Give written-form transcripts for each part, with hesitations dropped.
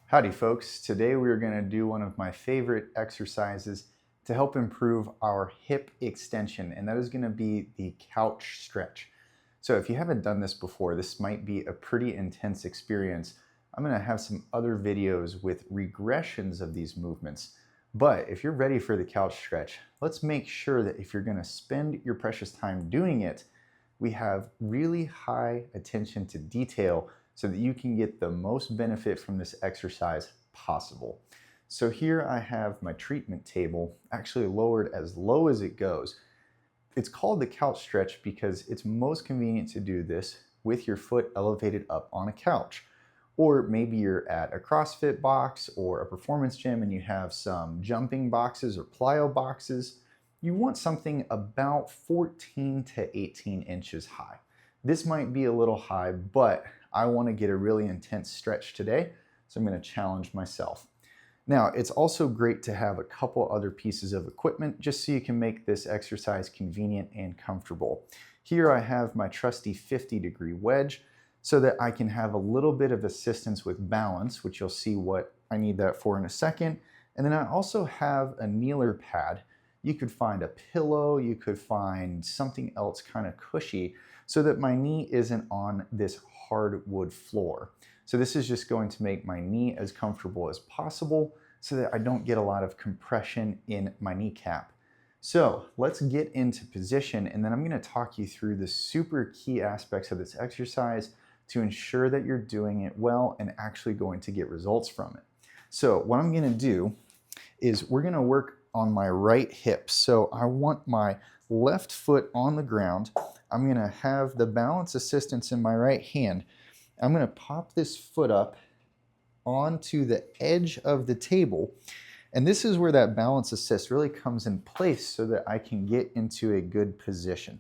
Howdy folks, today we are going to do one of my favorite exercises to help improve our hip extension, and that is going to be the couch stretch. So if you haven't done this before, this might be a pretty intense experience. I'm going to have some other videos with regressions of these movements, but if you're ready for the couch stretch, let's make sure that if you're going to spend your precious time doing it, we have really high attention to detail so that you can get the most benefit from this exercise possible. So here I have my treatment table actually lowered as low as it goes. It's called the couch stretch because it's most convenient to do this with your foot elevated up on a couch. Or maybe you're at a CrossFit box or a performance gym and you have some jumping boxes or plyo boxes. You want something about 14 to 18 inches high. This might be a little high, but I want to get a really intense stretch today, so I'm going to challenge myself. Now, it's also great to have a couple other pieces of equipment just so you can make this exercise convenient and comfortable. Here I have my trusty 50-degree wedge so that I can have a little bit of assistance with balance, which you'll see what I need that for in a second. And then I also have a kneeler pad. You could find a pillow, you could find something else kind of cushy so that my knee isn't on this hardwood floor. So this is just going to make my knee as comfortable as possible so that I don't get a lot of compression in my kneecap. So let's get into position, and then I'm going to talk you through the super key aspects of this exercise to ensure that you're doing it well and actually going to get results from it. So what I'm going to do is we're going to work on my right hip. So I want my left foot on the ground. I'm going to have the balance assistance in my right hand. I'm going to pop this foot up onto the edge of the table. And this is where that balance assist really comes in place so that I can get into a good position.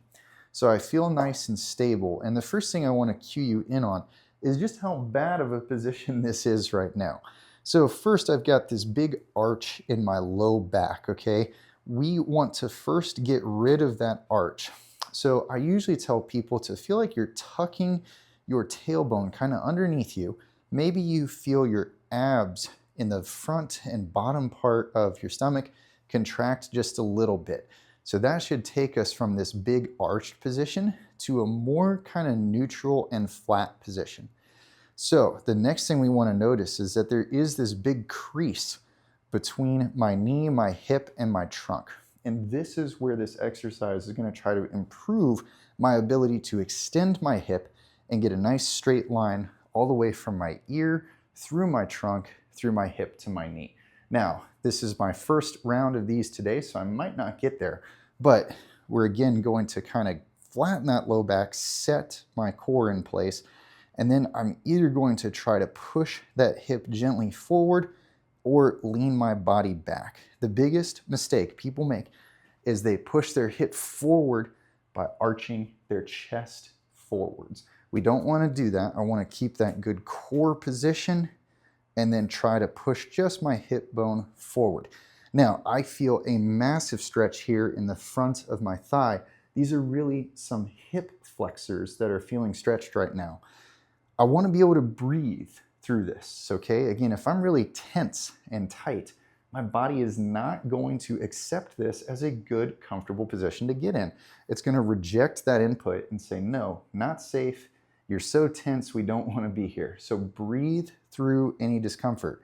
So I feel nice and stable. And the first thing I want to cue you in on is just how bad of a position this is right now. So first I've got this big arch in my low back, okay? We want to first get rid of that arch. So I usually tell people to feel like you're tucking your tailbone kind of underneath you. Maybe you feel your abs in the front and bottom part of your stomach contract just a little bit. So that should take us from this big arched position to a more kind of neutral and flat position. So the next thing we want to notice is that there is this big crease between my knee, my hip, and my trunk. And this is where this exercise is going to try to improve my ability to extend my hip and get a nice straight line all the way from my ear, through my trunk, through my hip to my knee. Now, this is my first round of these today, so I might not get there, but we're again going to kind of flatten that low back, set my core in place, and then I'm either going to try to push that hip gently forward or lean my body back. The biggest mistake people make is they push their hip forward by arching their chest forwards. We don't want to do that. I want to keep that good core position and then try to push just my hip bone forward. Now, I feel a massive stretch here in the front of my thigh. These are really some hip flexors that are feeling stretched right now. I want to be able to breathe through this, okay? Again, if I'm really tense and tight, my body is not going to accept this as a good, comfortable position to get in. It's going to reject that input and say, no, not safe. You're so tense, we don't want to be here. So breathe through any discomfort.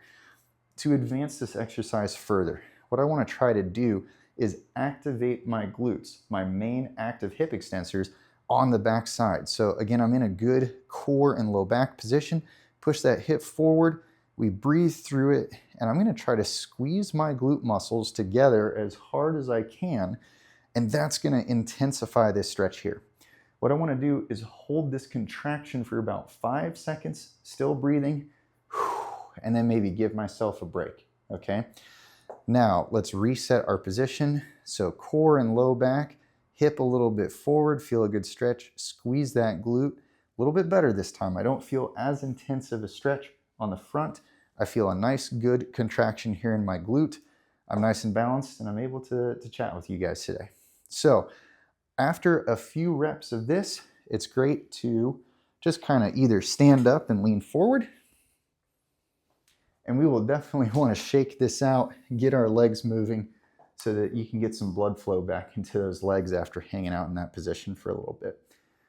To advance this exercise further, what I want to try to do is activate my glutes, my main active hip extensors, on the back side. So again, I'm in a good core and low back position. Push that hip forward. We breathe through it, and I'm going to try to squeeze my glute muscles together as hard as I can, and that's going to intensify this stretch here. What I want to do is hold this contraction for about 5 seconds, still breathing, and then maybe give myself a break, okay? Now, let's reset our position. So core and low back, hip a little bit forward, feel a good stretch, squeeze that glute. A little bit better this time. I don't feel as intense of a stretch on the front. I feel a nice, good contraction here in my glute. I'm nice and balanced, and I'm able to chat with you guys today. So after a few reps of this, it's great to just kind of either stand up and lean forward, And we will definitely want to shake this out, get our legs moving so that you can get some blood flow back into those legs after hanging out in that position for a little bit.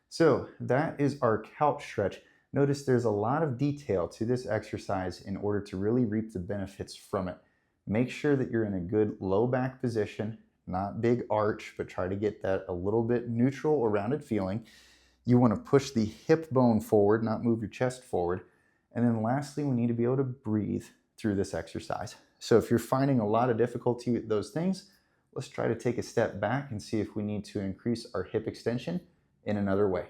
So that is our couch stretch. Notice there's a lot of detail to this exercise in order to really reap the benefits from it. Make sure that you're in a good low back position, not big arch, but try to get that a little bit neutral or rounded feeling. You want to push the hip bone forward, not move your chest forward. And then lastly, we need to be able to breathe through this exercise. So if you're finding a lot of difficulty with those things, let's try to take a step back and see if we need to increase our hip extension in another way.